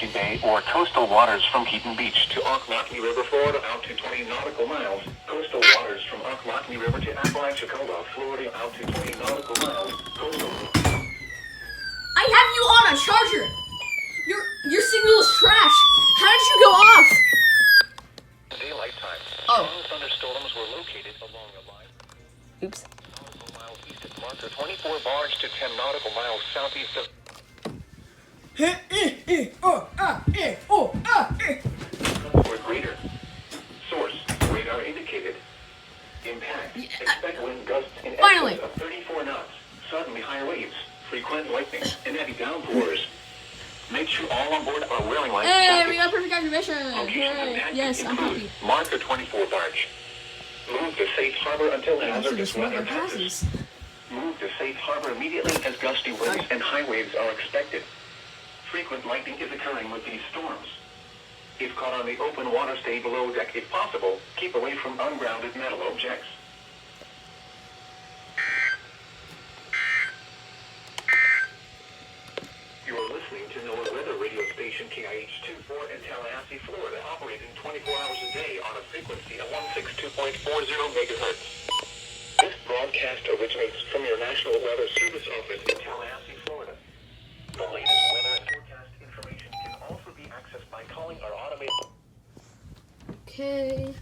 Tallahassee Bay or coastal waters from Keaton Beach to Ocklawatomie River, Florida, out to 20 nautical miles. Coastal waters from Ocklawatomie River to Apalachicola, Florida, out to 20 nautical miles. Coastal. I have you on a charger. Your signal is trash. How did you go off? Daylight time. Oh. Strong thunderstorms were located along the line. Oops. Nautical miles east of marker 24 barge to 10 nautical miles southeast of. Or greater. Source. Radar indicated. Impact. Expect wind gusts in Finally. excess of 34 knots. Suddenly high waves. Frequent lightning and heavy downpours. Make sure all on board are wearing life Hey, jackets. we got perfect activation. Locations Hey. impacted Yes, I'm include happy. Marker 24 barge. Move to safe harbor until the After hazardous this one, weather our passes. passes. Move to safe harbor immediately as gusty winds and high waves are expected. Frequent lightning is occurring with these storms. If caught on the open water, stay below deck if possible. Keep away from ungrounded metal objects. You are listening to NOAA weather radio station KIH-24 in Tallahassee, Florida, operating 24 hours a day on a frequency of 162.40 megahertz. This broadcast originates from your National Weather Service office in Tallahassee, Florida. The latest weather and forecast information can also be accessed by calling our automated... Okay.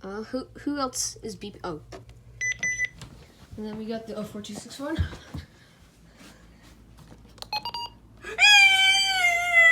Who else is beep? Oh. And then we got the 04261.